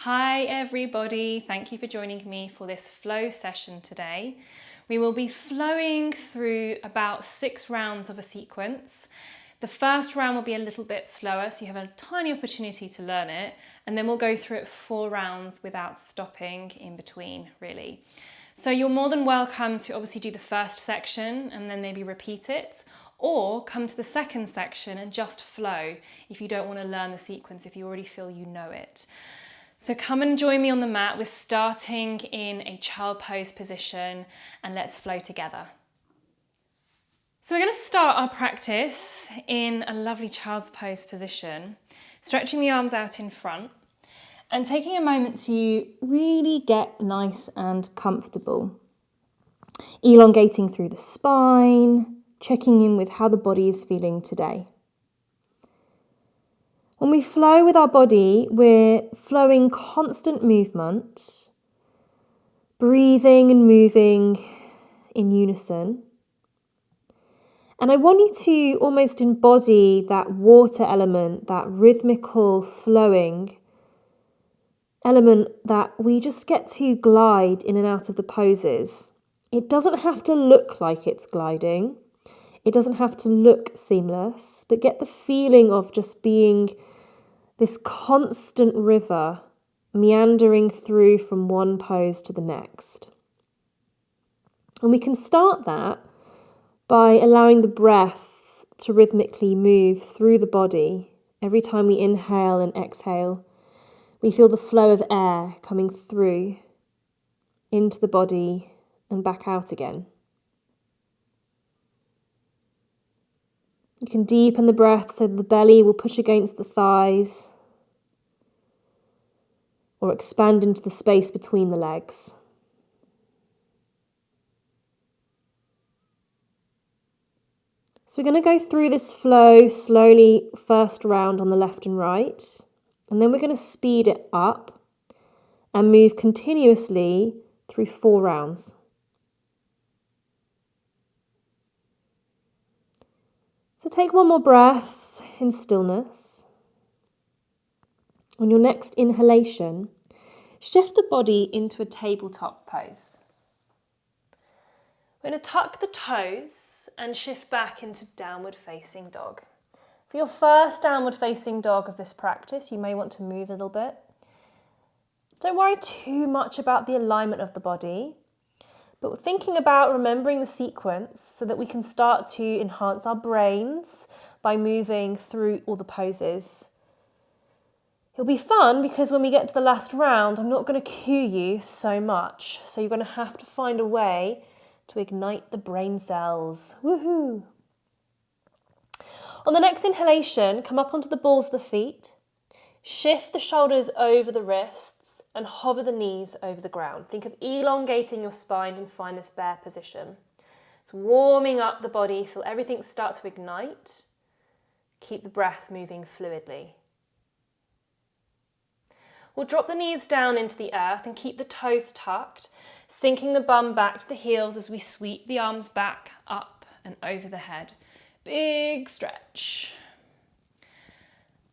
Hi everybody, thank you for joining me for this flow session today. We will be flowing through about 6 rounds of a sequence. The first round will be a little bit slower, so you have a tiny opportunity to learn it, and then we'll go through it 4 rounds without stopping in between, really. So you're more than welcome to obviously do the first section and then maybe repeat it, or come to the second section and just flow if you don't want to learn the sequence, if you already feel you know it. So come and join me on the mat. We're starting in a child pose position and let's flow together. So we're going to start our practice in a lovely child's pose position, stretching the arms out in front and taking a moment to really get nice and comfortable. Elongating through the spine, checking in with how the body is feeling today. When we flow with our body, we're flowing constant movement, breathing and moving in unison. And I want you to almost embody that water element, that rhythmical flowing element that we just get to glide in and out of the poses. It doesn't have to look like it's gliding. It doesn't have to look seamless, but get the feeling of just being this constant river meandering through from one pose to the next. And we can start that by allowing the breath to rhythmically move through the body. Every time we inhale and exhale, we feel the flow of air coming through into the body and back out again. You can deepen the breath so the belly will push against the thighs or expand into the space between the legs. So we're going to go through this flow slowly, first round on the left and right, and then we're going to speed it up and move continuously through 4 rounds. So take one more breath in stillness. On your next inhalation, shift the body into a tabletop pose. We're going to tuck the toes and shift back into downward facing dog. For your first downward facing dog of this practice, you may want to move a little bit. Don't worry too much about the alignment of the body, but thinking about remembering the sequence so that we can start to enhance our brains by moving through all the poses. It'll be fun because when we get to the last round, I'm not going to cue you so much, so you're going to have to find a way to ignite the brain cells. Woohoo! On the next inhalation, come up onto the balls of the feet, shift the shoulders over the wrists and hover the knees over the ground. Think of elongating your spine and find this bear position. It's warming up the body, feel everything start to ignite. Keep the breath moving fluidly. We'll drop the knees down into the earth and keep the toes tucked, sinking the bum back to the heels as we sweep the arms back, up and over the head. Big stretch.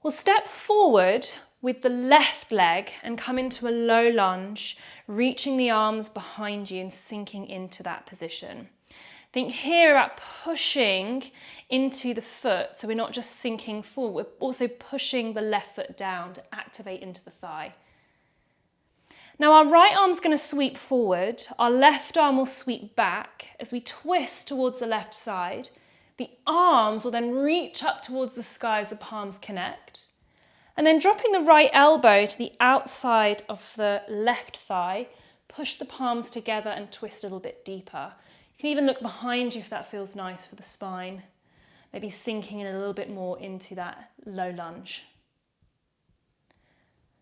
We'll step forward with the left leg and come into a low lunge, reaching the arms behind you and sinking into that position. Think here about pushing into the foot, so we're not just sinking forward, we're also pushing the left foot down to activate into the thigh. Now our right arm's going to sweep forward, our left arm will sweep back as we twist towards the left side. The arms will then reach up towards the sky as the palms connect. And then dropping the right elbow to the outside of the left thigh, push the palms together and twist a little bit deeper. You can even look behind you if that feels nice for the spine. Maybe sinking in a little bit more into that low lunge.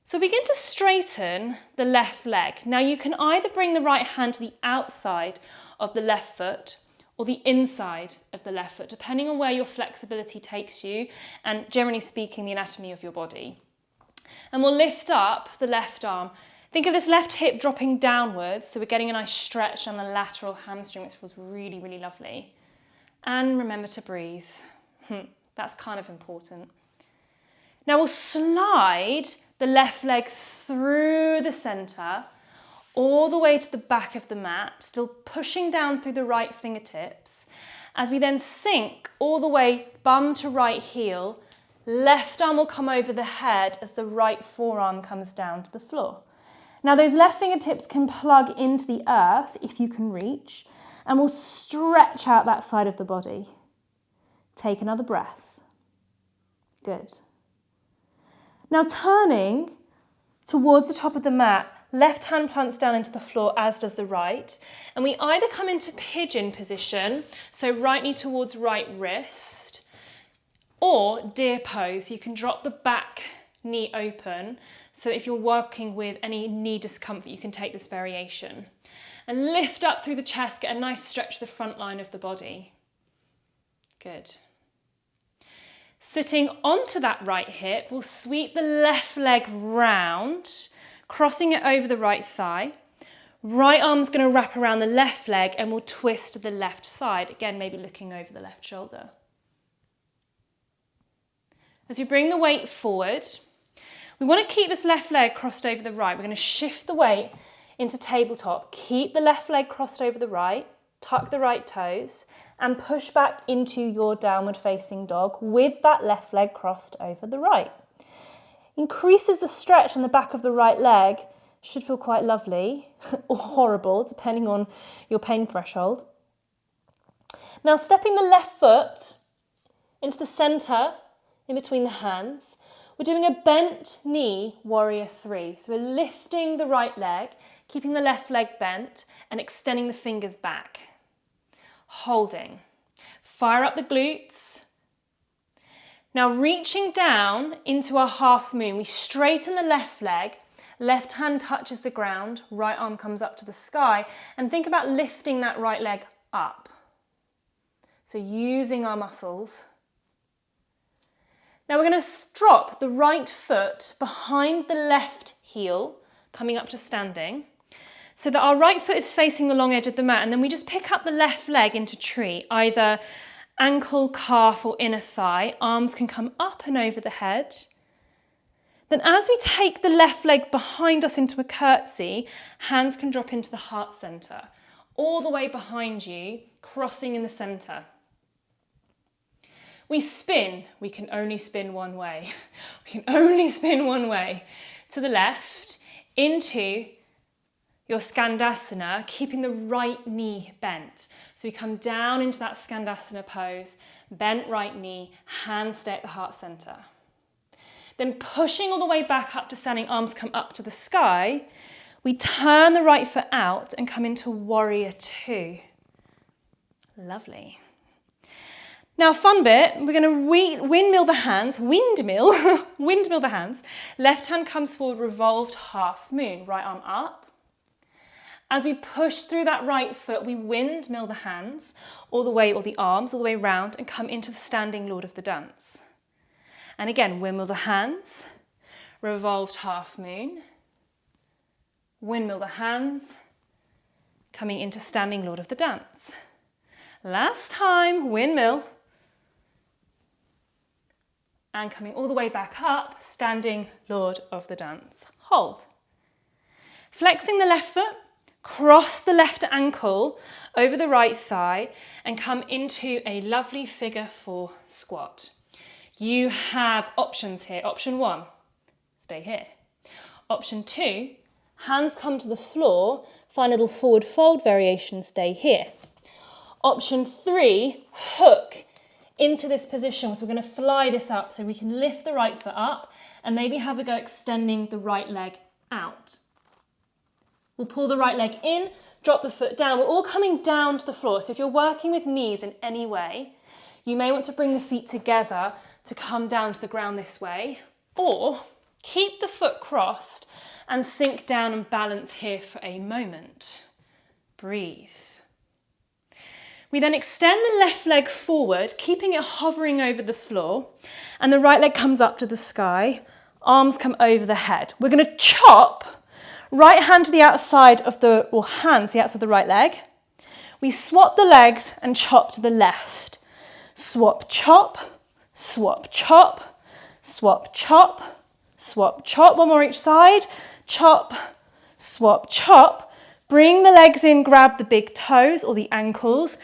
So begin to straighten the left leg. Now you can either bring the right hand to the outside of the left foot or the inside of the left foot, depending on where your flexibility takes you and, generally speaking, the anatomy of your body. And we'll lift up the left arm. Think of this left hip dropping downwards, so we're getting a nice stretch on the lateral hamstring, which feels really, really lovely. And remember to breathe. That's kind of important. Now we'll slide the left leg through the centre, all the way to the back of the mat, still pushing down through the right fingertips, as we then sink all the way bum to right heel. Left arm will come over the head as the right forearm comes down to the floor. Now those left fingertips can plug into the earth if you can reach, and we'll stretch out that side of the body. Take another breath. Good. Now turning towards the top of the mat, left hand plants down into the floor, as does the right. And we either come into pigeon position, so right knee towards right wrist, or deer pose. You can drop the back knee open. So if you're working with any knee discomfort, you can take this variation. And lift up through the chest, get a nice stretch to the front line of the body. Good. Sitting onto that right hip, we'll sweep the left leg round, crossing it over the right thigh. Right arm's going to wrap around the left leg and we'll twist to the left side. Again, maybe looking over the left shoulder. As you bring the weight forward, we want to keep this left leg crossed over the right. We're going to shift the weight into tabletop. Keep the left leg crossed over the right, tuck the right toes, and push back into your downward facing dog with that left leg crossed over the right. Increases the stretch on the back of the right leg. Should feel quite lovely or horrible, depending on your pain threshold. Now stepping the left foot into the centre, in between the hands, we're doing a bent knee warrior 3. So we're lifting the right leg, keeping the left leg bent and extending the fingers back. Holding. Fire up the glutes. Now reaching down into our half moon, we straighten the left leg, left hand touches the ground, right arm comes up to the sky, and think about lifting that right leg up. So using our muscles. Now we're going to drop the right foot behind the left heel, coming up to standing, so that our right foot is facing the long edge of the mat, and then we just pick up the left leg into tree, either ankle, calf or inner thigh. Arms can come up and over the head. Then as we take the left leg behind us into a curtsy, hands can drop into the heart centre, all the way behind you, crossing in the centre. We spin. We can only spin one way. We can only spin one way. To the left, into your Skandasana, keeping the right knee bent. So we come down into that Skandasana pose, bent right knee, hands stay at the heart centre. Then pushing all the way back up to standing, arms come up to the sky, we turn the right foot out and come into warrior 2. Lovely. Now, fun bit, we're going to windmill the hands, windmill the hands. Left hand comes forward, revolved half moon, right arm up. As we push through that right foot, we windmill the hands all the way, or the arms all the way round, and come into the standing Lord of the Dance. And again, windmill the hands, revolved half moon, windmill the hands, coming into standing Lord of the Dance. Last time, windmill, and coming all the way back up, standing Lord of the Dance. Hold. Flexing the left foot, cross the left ankle over the right thigh and come into a lovely figure 4 squat. You have options here. Option 1, stay here. Option 2, hands come to the floor, find a little forward fold variation, stay here. Option 3, hook into this position. So we're going to fly this up so we can lift the right foot up and maybe have a go extending the right leg out. We'll pull the right leg in, drop the foot down. We're all coming down to the floor. So if you're working with knees in any way, you may want to bring the feet together to come down to the ground this way, or keep the foot crossed and sink down and balance here for a moment. Breathe. We then extend the left leg forward, keeping it hovering over the floor, and the right leg comes up to the sky, arms come over the head. We're going to chop, right hand to the outside of the, or hands to the outside of the right leg. We swap the legs and chop to the left. Swap, chop, swap, chop, swap, chop, swap, chop. One more each side. Chop, swap, chop. Bring the legs in, grab the big toes or the ankles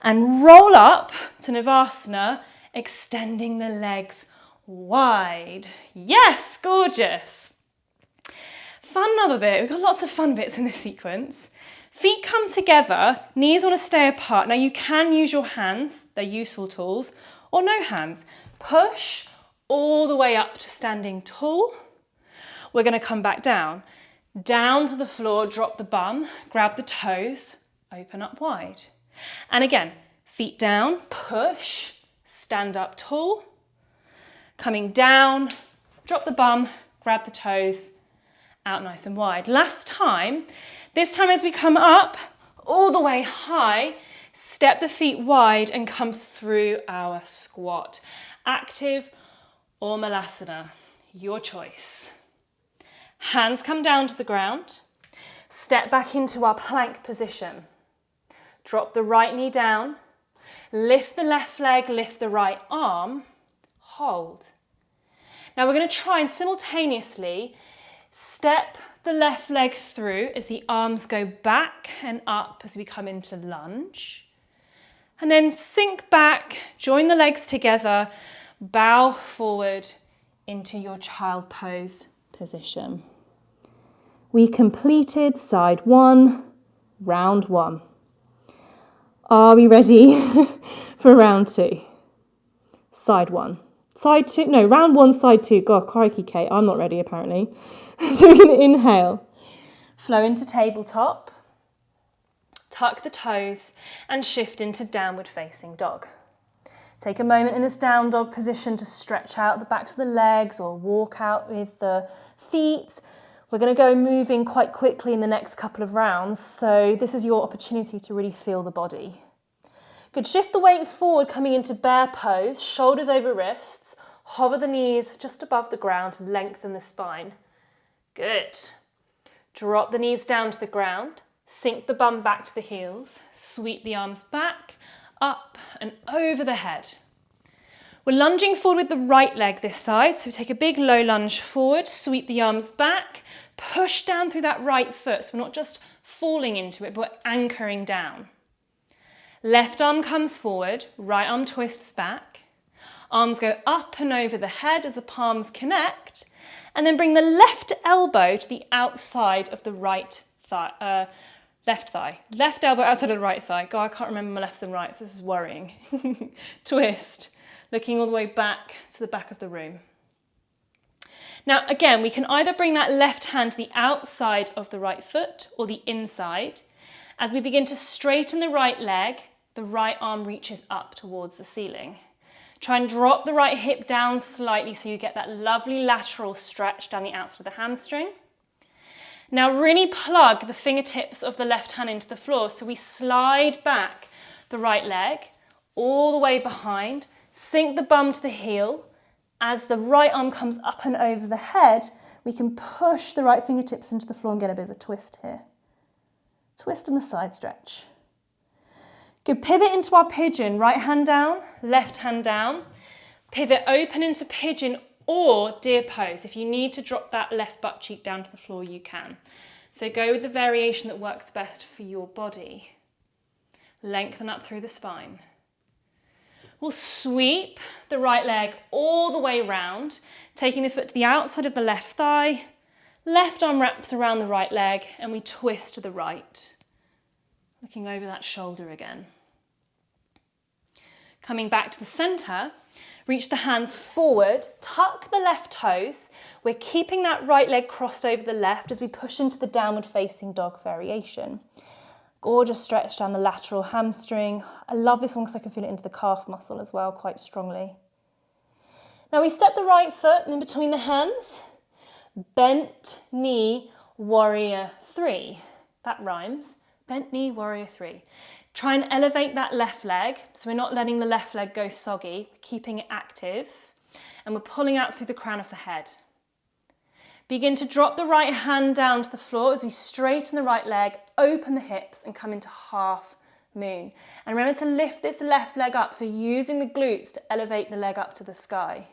and roll up to Savasana, extending the legs wide. Yes, gorgeous. Fun another bit. We've got lots of fun bits in this sequence. Feet come together, knees want to stay apart. Now you can use your hands, they're useful tools, or no hands. Push all the way up to standing tall. We're going to come back down. Down to the floor, drop the bum, grab the toes, open up wide. And again, feet down, push, stand up tall. Coming down, drop the bum, grab the toes, out nice and wide. Last time, this time as we come up, all the way high, step the feet wide and come through our squat. Active or malasana, your choice. Hands come down to the ground. Step back into our plank position. Drop the right knee down. Lift the left leg, lift the right arm. Hold. Now we're going to try and simultaneously step the left leg through as the arms go back and up as we come into lunge. And then sink back, join the legs together, bow forward into your child pose position. We completed side one, round one. Are we ready for round two? Side one. Side two, no, round one, side two. God, crikey, Kate, I'm not ready apparently. So we're going to inhale, flow into tabletop, tuck the toes and shift into downward facing dog. Take a moment in this down dog position to stretch out the backs of the legs or walk out with the feet. We're going to go moving quite quickly in the next couple of rounds, so this is your opportunity to really feel the body. Good, shift the weight forward, coming into bear pose, shoulders over wrists, hover the knees just above the ground, lengthen the spine. Good. Drop the knees down to the ground, sink the bum back to the heels, sweep the arms back, up and over the head. We're lunging forward with the right leg this side, so we take a big low lunge forward, sweep the arms back, push down through that right foot, so we're not just falling into it, but we're anchoring down. Left arm comes forward, right arm twists back. Arms go up and over the head as the palms connect, and then bring the left elbow to the outside of the right thigh, left thigh. Left elbow outside of the right thigh. God, I can't remember my lefts and rights, this is worrying. Twist, looking all the way back to the back of the room. Now again, we can either bring that left hand to the outside of the right foot or the inside. As we begin to straighten the right leg, the right arm reaches up towards the ceiling. Try and drop the right hip down slightly so you get that lovely lateral stretch down the outside of the hamstring. Now really plug the fingertips of the left hand into the floor. So we slide back the right leg all the way behind, sink the bum to the heel. As the right arm comes up and over the head, we can push the right fingertips into the floor and get a bit of a twist here. Twist and a side stretch. Good, pivot into our pigeon, right hand down, left hand down. Pivot open into pigeon or deer pose. If you need to drop that left butt cheek down to the floor, you can. So go with the variation that works best for your body. Lengthen up through the spine. We'll sweep the right leg all the way round, taking the foot to the outside of the left thigh. Left arm wraps around the right leg and we twist to the right. Looking over that shoulder again. Coming back to the center, reach the hands forward, tuck the left toes. We're keeping that right leg crossed over the left as we push into the downward facing dog variation. Gorgeous stretch down the lateral hamstring. I love this one because I can feel it into the calf muscle as well quite strongly. Now we step the right foot in between the hands. Bent knee, warrior three. That rhymes. Bent knee, warrior three. Try and elevate that left leg, so we're not letting the left leg go soggy, keeping it active, and we're pulling out through the crown of the head. Begin to drop the right hand down to the floor as we straighten the right leg, open the hips, and come into half moon. And remember to lift this left leg up, so using the glutes to elevate the leg up to the sky.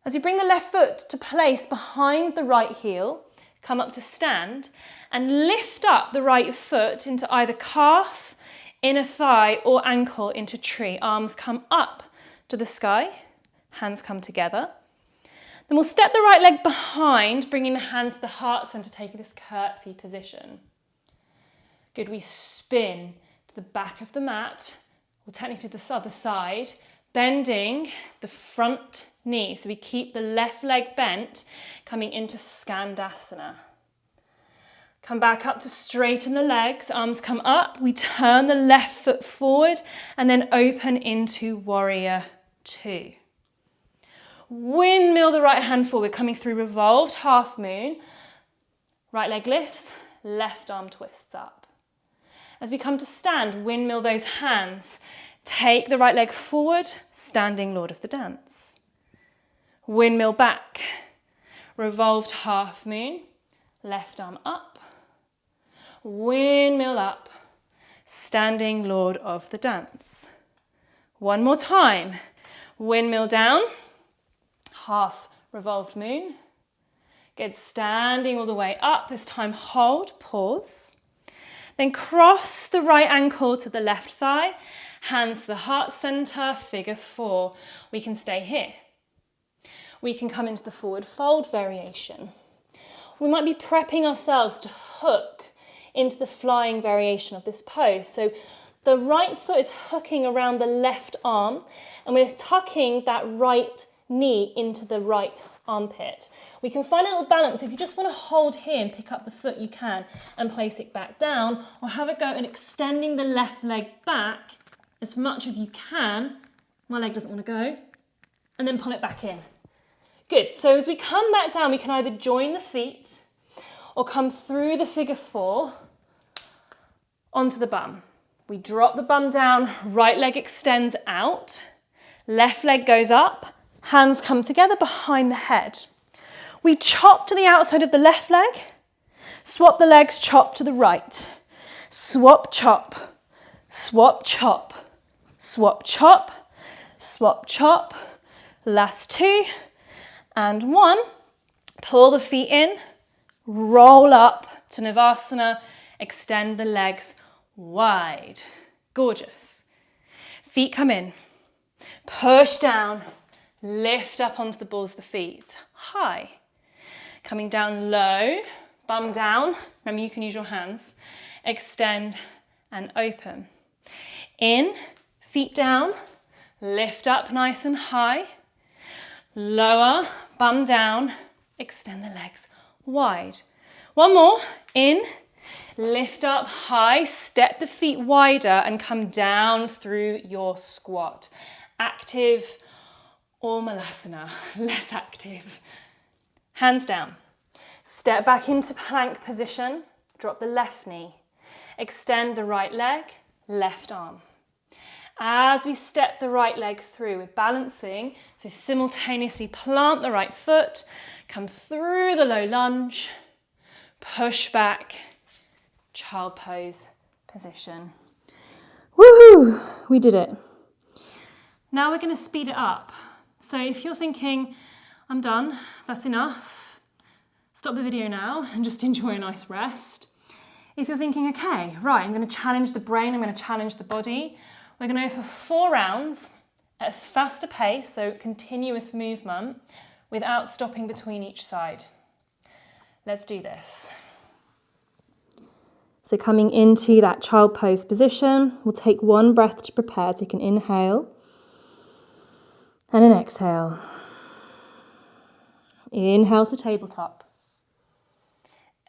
As you bring the left foot to place behind the right heel, come up to stand and lift up the right foot into either calf, inner thigh or ankle into tree. Arms come up to the sky, hands come together. Then we'll step the right leg behind, bringing the hands to the heart center, taking this curtsy position. Good, we spin to the back of the mat, or technically to the other side, bending the front knee. So we keep the left leg bent, coming into Skandasana. Come back up to straighten the legs, arms come up, we turn the left foot forward and then open into Warrior Two. Windmill the right hand forward, coming through revolved half moon. Right leg lifts, left arm twists up. As we come to stand, windmill those hands. Take the right leg forward, standing Lord of the Dance. Windmill back, revolved half moon, left arm up. Windmill up, standing Lord of the Dance. One more time, windmill down. Half revolved moon. Good, standing all the way up. This time hold, pause. Then cross the right ankle to the left thigh. Hands to the heart center, figure four. We can stay here. We can come into the forward fold variation. We might be prepping ourselves to hook into the flying variation of this pose. So the right foot is hooking around the left arm and we're tucking that right knee into the right armpit. We can find a little balance. If you just want to hold here and pick up the foot, you can, and place it back down, or have a go at extending the left leg back as much as you can. My leg doesn't want to go. And then pull it back in. Good. So as we come back down, we can either join the feet or come through the figure four onto the bum. We drop the bum down, right leg extends out, left leg goes up, hands come together behind the head. We chop to the outside of the left leg, swap the legs, chop to the right. Swap, chop, swap, chop, swap, chop, swap, chop. Last two and one. Pull the feet in, roll up to Navasana, extend the legs wide. Gorgeous. Feet come in, push down, lift up onto the balls of the feet, high. Coming down low, bum down. Remember, you can use your hands. Extend and open. In, feet down, lift up nice and high. Lower, bum down, extend the legs wide. One more, in, lift up high, step the feet wider and come down through your squat. Active or malasana, less active. Hands down. Step back into plank position, drop the left knee. Extend the right leg, left arm. As we step the right leg through, we're balancing, so simultaneously plant the right foot, come through the low lunge, push back, child pose position. Woohoo! We did it. Now we're going to speed it up. So if you're thinking, I'm done, that's enough, stop the video now and just enjoy a nice rest. If you're thinking, okay, right, I'm going to challenge the brain, I'm going to challenge the body, we're going to go for 4 rounds at a faster pace, so continuous movement, without stopping between each side. Let's do this. So coming into that child pose position, we'll take 1 breath to prepare. Take an inhale and an exhale. Inhale to tabletop.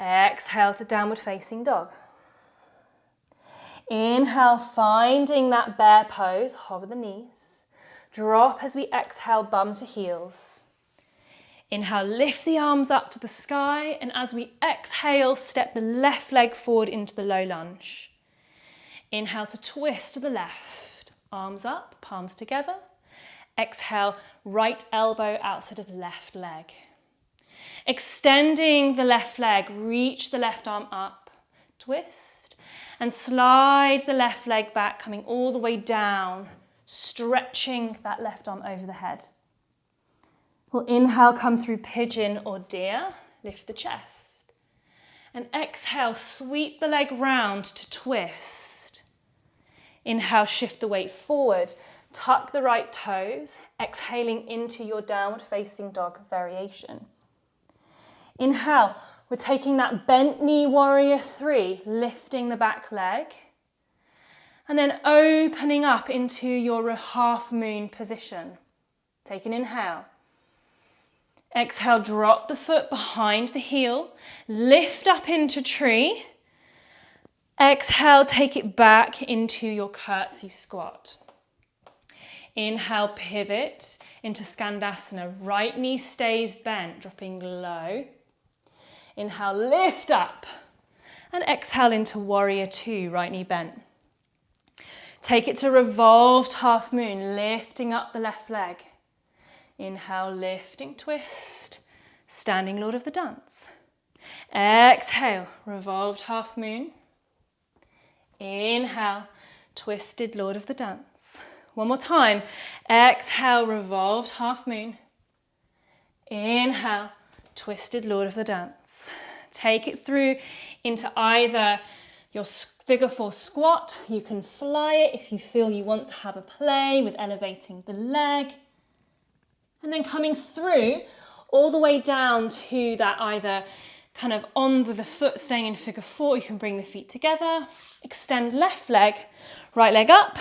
Exhale to downward facing dog. Inhale, finding that bear pose, hover the knees. Drop as we exhale, bum to heels. Inhale, lift the arms up to the sky, and as we exhale, step the left leg forward into the low lunge. Inhale to twist to the left, arms up, palms together. Exhale, right elbow outside of the left leg. Extending the left leg, reach the left arm up, twist, and slide the left leg back, coming all the way down, stretching that left arm over the head. We'll inhale, come through pigeon or deer, lift the chest. And exhale, sweep the leg round to twist. Inhale, shift the weight forward, tuck the right toes, exhaling into your downward facing dog variation. Inhale, we're taking that bent knee warrior 3, lifting the back leg. And then opening up into your half moon position. Take an inhale. Exhale, drop the foot behind the heel, lift up into tree. Exhale, take it back into your curtsy squat. Inhale, pivot into Skandasana. Right knee stays bent, dropping low. Inhale, lift up. And exhale into warrior 2, right knee bent. Take it to revolved half moon, lifting up the left leg. Inhale, lifting, twist, standing Lord of the Dance. Exhale, revolved half moon. Inhale, twisted Lord of the Dance. One more time. Exhale, revolved half moon. Inhale, twisted Lord of the Dance. Take it through into either your figure 4 squat. You can fly it if you feel you want to have a play with elevating the leg. And then coming through all the way down to that either kind of on the foot staying in figure 4, you can bring the feet together, extend left leg, right leg up.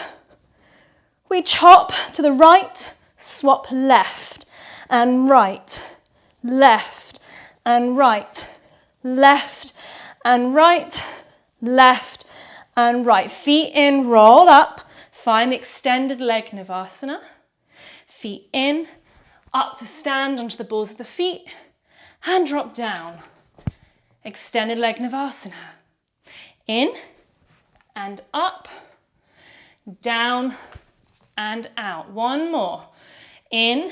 We chop to the right, swap left and right, left and right, left and right, left and right. Feet in, roll up, find the extended leg Navasana. Feet in, up to stand onto the balls of the feet and drop down. Extended leg Navasana. In and up, down and out. One more. In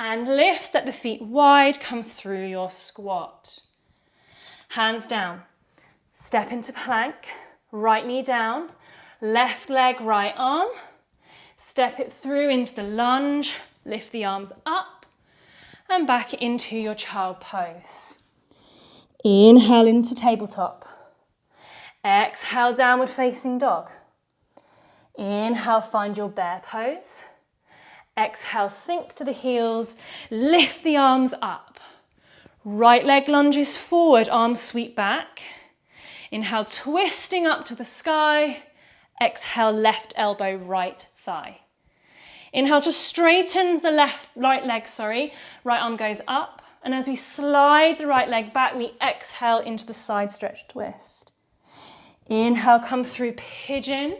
and lift, step the feet wide, come through your squat. Hands down. Step into plank, right knee down, left leg, right arm. Step it through into the lunge. Lift the arms up and back into your child pose. Inhale into tabletop. Exhale, downward facing dog. Inhale, find your bear pose. Exhale, sink to the heels, lift the arms up. Right leg lunges forward, arms sweep back. Inhale, twisting up to the sky. Exhale, left elbow, right thigh. Inhale to straighten the right leg, right arm goes up. And as we slide the right leg back, we exhale into the side stretch twist. Inhale, come through pigeon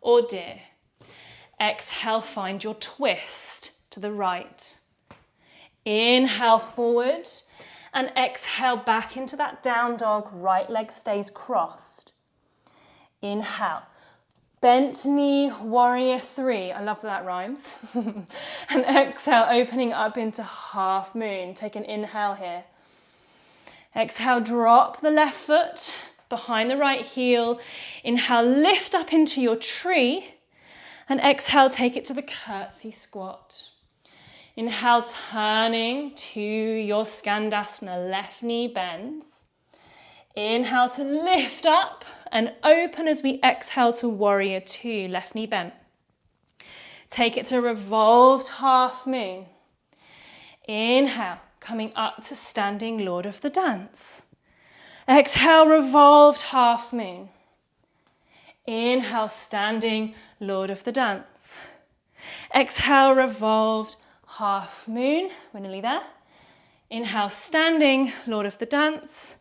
or deer. Exhale, find your twist to the right. Inhale forward and exhale back into that down dog, right leg stays crossed. Inhale. Bent knee, warrior 3. I love that rhymes. And exhale, opening up into half moon. Take an inhale here. Exhale, drop the left foot behind the right heel. Inhale, lift up into your tree. And exhale, take it to the curtsy squat. Inhale, turning to your Skandasana, left knee bends. Inhale to lift up and open as we exhale to warrior 2, left knee bent. Take it to revolved half moon. Inhale, coming up to standing Lord of the Dance. Exhale, revolved half moon. Inhale, standing Lord of the Dance. Exhale, revolved half moon. We're nearly there. Inhale, standing Lord of the Dance.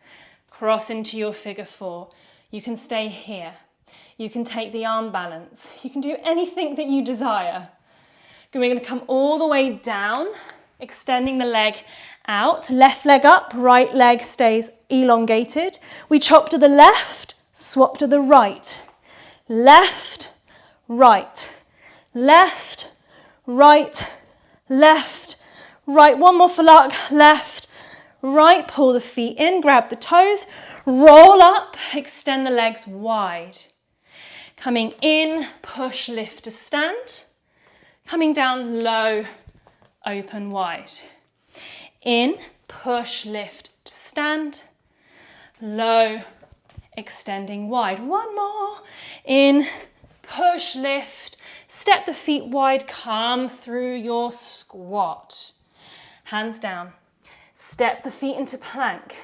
Cross into your figure 4. You can stay here. You can take the arm balance. You can do anything that you desire. We're going to come all the way down, extending the leg out. Left leg up, right leg stays elongated. We chop to the left, swap to the right. Left, right, left, right, left, right. One more for luck. Left, right, pull the feet in, grab the toes, roll up, extend the legs wide. Coming in, push, lift to stand. Coming down low, open wide. In, push, lift to stand. Low, extending wide. One more. In, push, lift. Step the feet wide, come through your squat. Hands down. Step the feet into plank.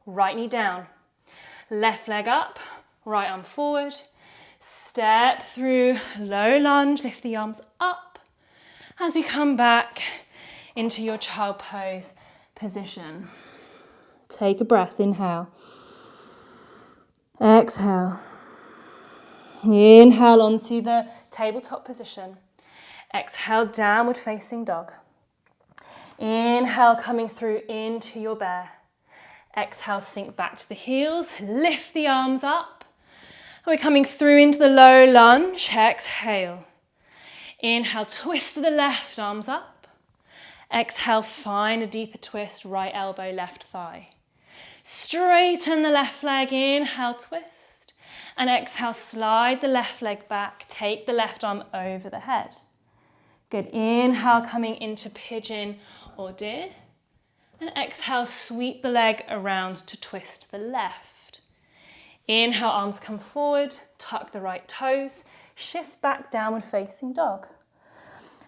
Right knee down. Left leg up, right arm forward. Step through, low lunge, lift the arms up as you come back into your child pose position. Take a breath, inhale. Exhale. Inhale onto the tabletop position. Exhale, downward facing dog. Inhale, coming through into your bear. Exhale, sink back to the heels, lift the arms up. We're coming through into the low lunge. Exhale. Inhale, twist to the left, arms up. Exhale, find a deeper twist, right elbow, left thigh. Straighten the left leg, inhale, twist. And exhale, slide the left leg back, take the left arm over the head. Good, inhale, coming into pigeon or deer. And exhale, sweep the leg around to twist to the left. Inhale, arms come forward, tuck the right toes, shift back, downward facing dog.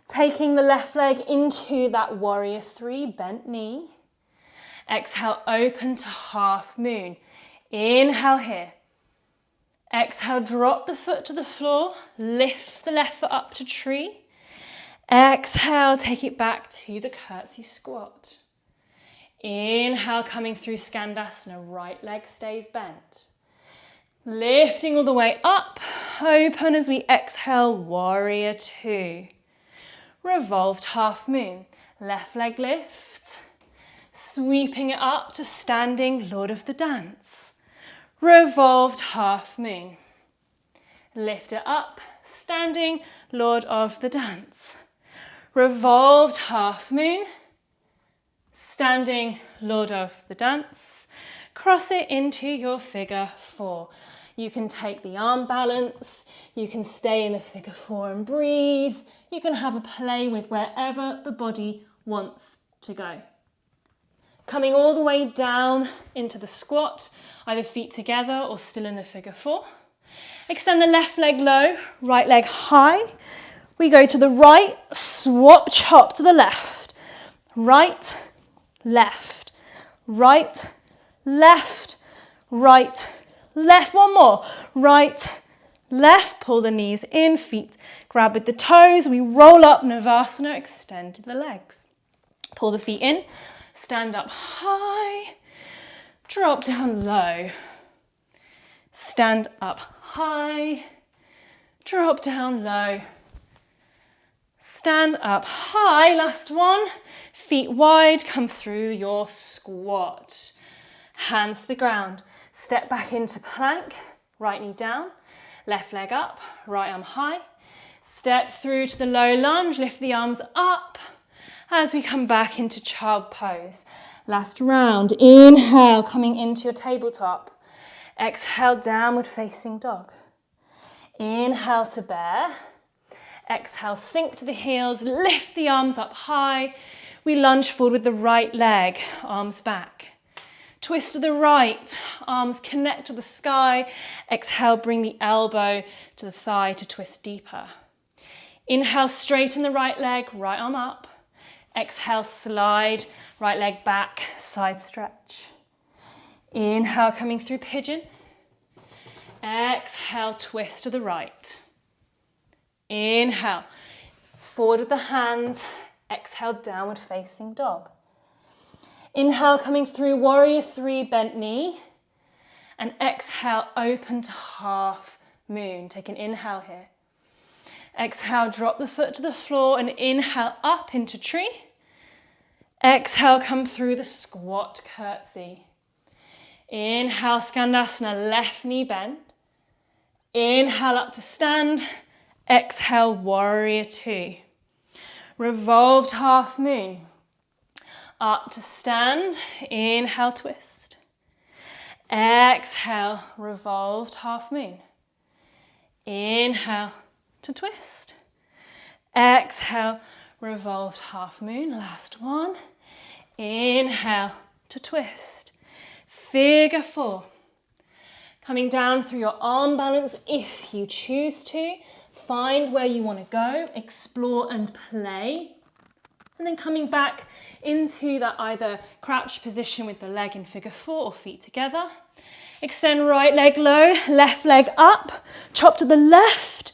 Taking the left leg into that warrior three, bent knee. Exhale, open to half moon. Inhale here. Exhale, drop the foot to the floor, lift the left foot up to tree. Exhale, take it back to the curtsy squat. Inhale, coming through Skandasana, right leg stays bent. Lifting all the way up, open as we exhale, warrior two. Revolved half moon, left leg lifts, sweeping it up to standing Lord of the Dance. Revolved half moon. Lift it up, standing Lord of the Dance. Revolved half moon, standing Lord of the Dance. Cross it into your figure four. You can take the arm balance, you can stay in the figure four and breathe. You can have a play with wherever the body wants to go. Coming all the way down into the squat, either feet together or still in the figure four. Extend the left leg low, right leg high. We go to the right, swap chop to the left. Right, left, right, left, right, left. One more. Right, left. Pull the knees in, feet grab with the toes. We roll up, Navasana, extend the legs. Pull the feet in, stand up high, drop down low. Stand up high, drop down low. Stand up high, last one. Feet wide, come through your squat. Hands to the ground. Step back into plank, right knee down, left leg up, right arm high. Step through to the low lunge, lift the arms up as we come back into child pose. Last round, inhale, coming into your tabletop. Exhale, downward facing dog. Inhale to bear. Exhale, sink to the heels, lift the arms up high. We lunge forward with the right leg, arms back. Twist to the right, arms connect to the sky. Exhale, bring the elbow to the thigh to twist deeper. Inhale, straighten the right leg, right arm up. Exhale, slide, right leg back, side stretch. Inhale, coming through pigeon. Exhale, twist to the right. Inhale, forward with the hands. Exhale, downward facing dog. Inhale, coming through warrior three, bent knee. And exhale, open to half moon. Take an inhale here. Exhale, drop the foot to the floor and inhale up into tree. Exhale, come through the squat curtsy. Inhale, Skandasana, left knee bend. Inhale up to stand. Exhale, warrior two. Revolved half moon. Up to stand. Inhale, twist. Exhale, revolved half moon. Inhale to twist. Exhale, revolved half moon. Last one. Inhale to twist. Figure 4. Coming down through your arm balance if you choose to. Find where you want to go, explore and play. And then coming back into that either crouch position with the leg in figure 4 or feet together. Extend right leg low, left leg up, chop to the left,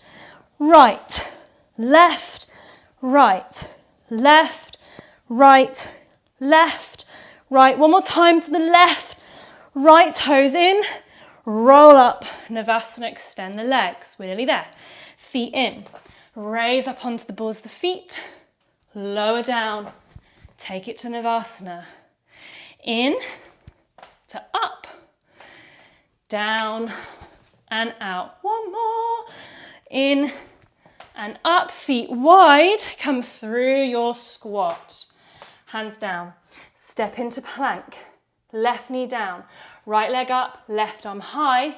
right, left, right, left, right, left, right. One more time to the left, right toes in, roll up, Navasana, extend the legs. We're nearly there. Feet in, raise up onto the balls of the feet, lower down, take it to Navasana. In to up, down and out. One more. In and up, feet wide, come through your squat. Hands down, step into plank, left knee down, right leg up, left arm high.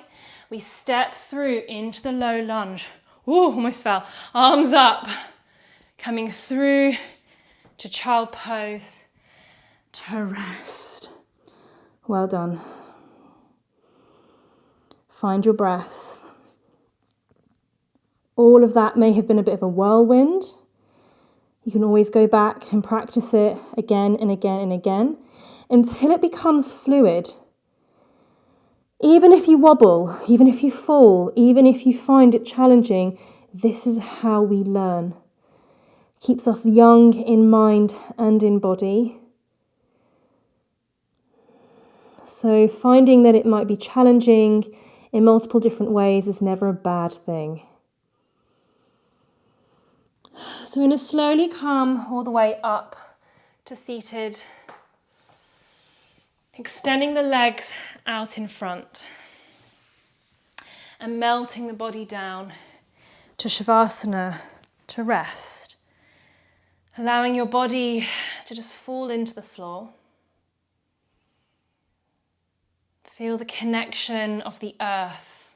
We step through into the low lunge. Ooh, almost fell. Arms up, coming through to child pose, to rest. Well done. Find your breath. All of that may have been a bit of a whirlwind. You can always go back and practice it again and again and again until it becomes fluid. Even if you wobble, even if you fall, even if you find it challenging, this is how we learn. Keeps us young in mind and in body. So finding that it might be challenging in multiple different ways is never a bad thing. So we're going to slowly come all the way up to seated, extending the legs out in front and melting the body down to Savasana, to rest, allowing your body to just fall into the floor. Feel the connection of the earth,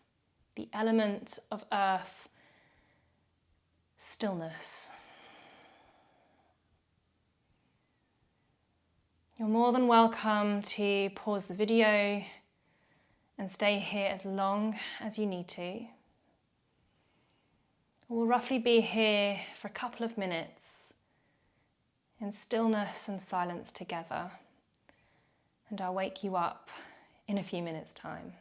the element of earth, stillness. You're more than welcome to pause the video and stay here as long as you need to. We'll roughly be here for a couple of minutes in stillness and silence together, and I'll wake you up in a few minutes' time.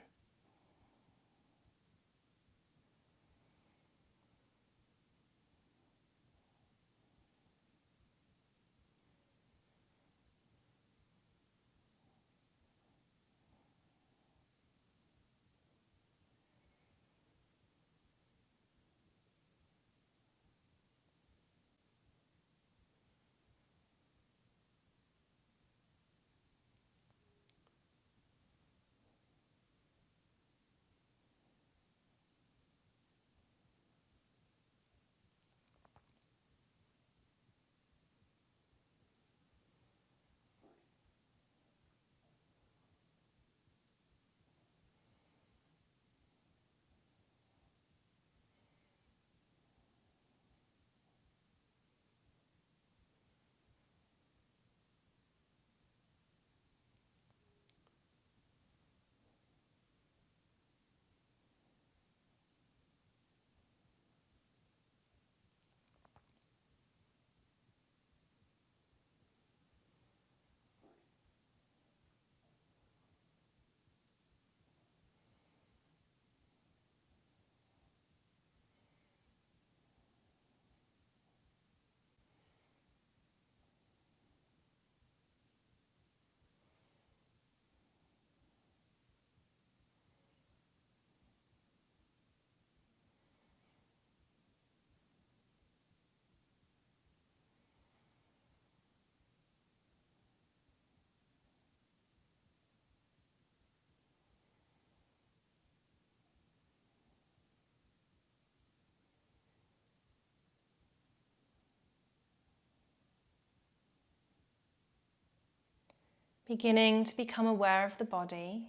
Beginning to become aware of the body.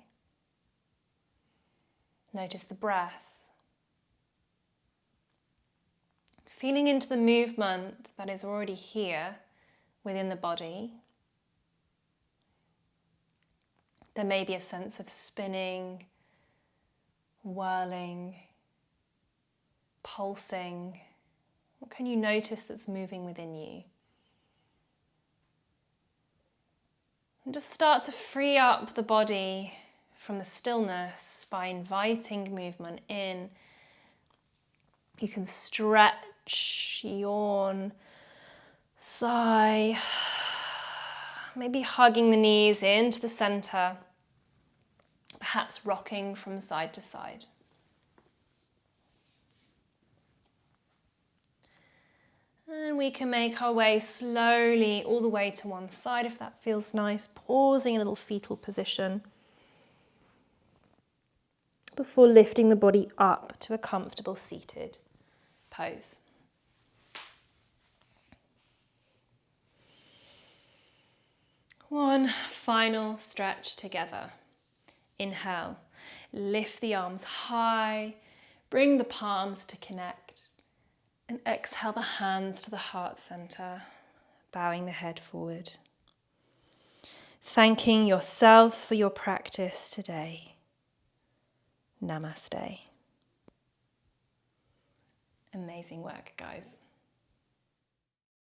Notice the breath. Feeling into the movement that is already here within the body. There may be a sense of spinning, whirling, pulsing. What can you notice that's moving within you? And just start to free up the body from the stillness by inviting movement in. You can stretch, yawn, sigh, maybe hugging the knees into the center, perhaps rocking from side to side. And we can make our way slowly all the way to one side if that feels nice, pausing in a little fetal position before lifting the body up to a comfortable seated pose. One final stretch together. Inhale, lift the arms high, bring the palms to connect. And exhale the hands to the heart center, bowing the head forward. Thanking yourself for your practice today. Namaste. Amazing work, guys.